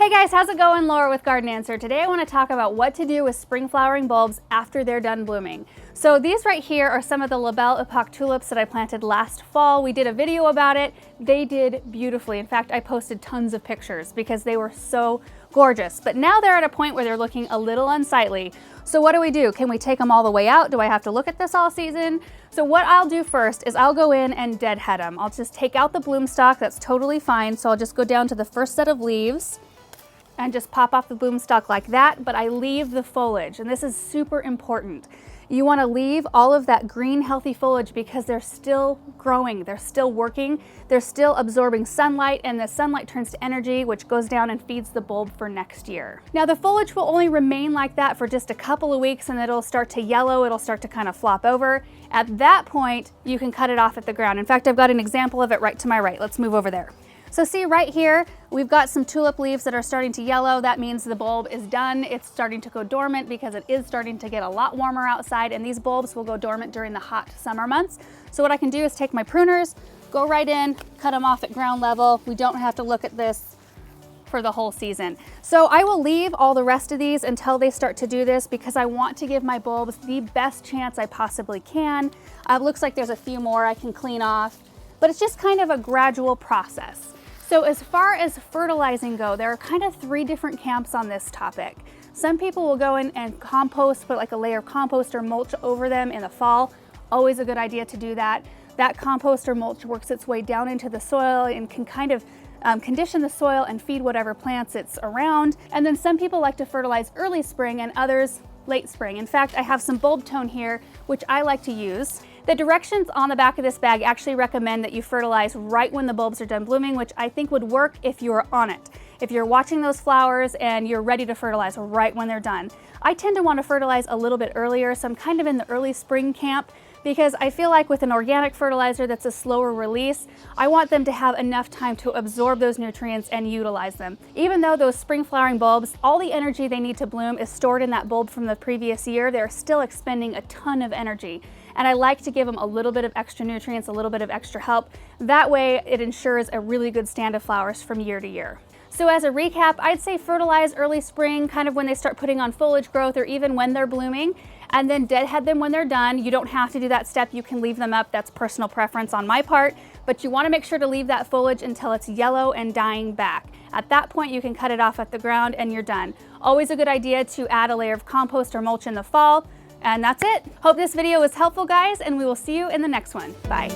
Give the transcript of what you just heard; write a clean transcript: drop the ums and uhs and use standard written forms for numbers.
Hey guys, how's it going? Laura with Garden Answer. Today I want to talk about what to do with spring flowering bulbs after they're done blooming. So these right here are some of the La Belle Epoque tulips that I planted last fall. We did a video about it. They did beautifully. In fact, I posted tons of pictures because they were so gorgeous. But now they're at a point where they're looking a little unsightly. So what do? Can we take them all the way out? Do I have to look at this all season? So what I'll do first is I'll go in and deadhead them. I'll just take out the bloom stalk. That's totally fine. So I'll just go down to the first set of leaves and just pop off the bloom stalk like that, but I leave the foliage, and this is super important. You want to leave all of that green healthy foliage because they're still growing, they're still working, they're still absorbing sunlight, and the sunlight turns to energy, which goes down and feeds the bulb for next year. Now the foliage will only remain like that for just a couple of weeks, and it'll start to yellow, it'll start to kind of flop over. At that point, you can cut it off at the ground. In fact, I've got an example of it right to my right. Let's move over there. So see right here, we've got some tulip leaves that are starting to yellow. That means the bulb is done. It's starting to go dormant because it is starting to get a lot warmer outside, and these bulbs will go dormant during the hot summer months. So what I can do is take my pruners, go right in, cut them off at ground level. We don't have to look at this for the whole season. So I will leave all the rest of these until they start to do this because I want to give my bulbs the best chance I possibly can. It looks like there's a few more I can clean off, but it's just kind of a gradual process. So as far as fertilizing go, there are kind of three different camps on this topic. Some people will go in and compost, put like a layer of compost or mulch over them in the fall. Always a good idea to do that. That compost or mulch works its way down into the soil and can kind of condition the soil and feed whatever plants it's around. And then some people like to fertilize early spring and others late spring. In fact, I have some bulb tone here, which I like to use. The directions on the back of this bag actually recommend that you fertilize right when the bulbs are done blooming, which I think would work if you were on it. If you're watching those flowers and you're ready to fertilize right when they're done. I tend to want to fertilize a little bit earlier, so I'm kind of in the early spring camp because I feel like with an organic fertilizer that's a slower release, I want them to have enough time to absorb those nutrients and utilize them. Even though those spring flowering bulbs, all the energy they need to bloom is stored in that bulb from the previous year, they're still expending a ton of energy. And I like to give them a little bit of extra nutrients, a little bit of extra help. That way it ensures a really good stand of flowers from year to year. So as a recap, I'd say fertilize early spring, kind of when they start putting on foliage growth or even when they're blooming, and then deadhead them when they're done. You don't have to do that step, you can leave them up, that's personal preference on my part, but you want to make sure to leave that foliage until it's yellow and dying back. At that point you can cut it off at the ground and you're done. Always a good idea to add a layer of compost or mulch in the fall. And that's it. Hope this video was helpful, guys, and we will see you in the next one. Bye.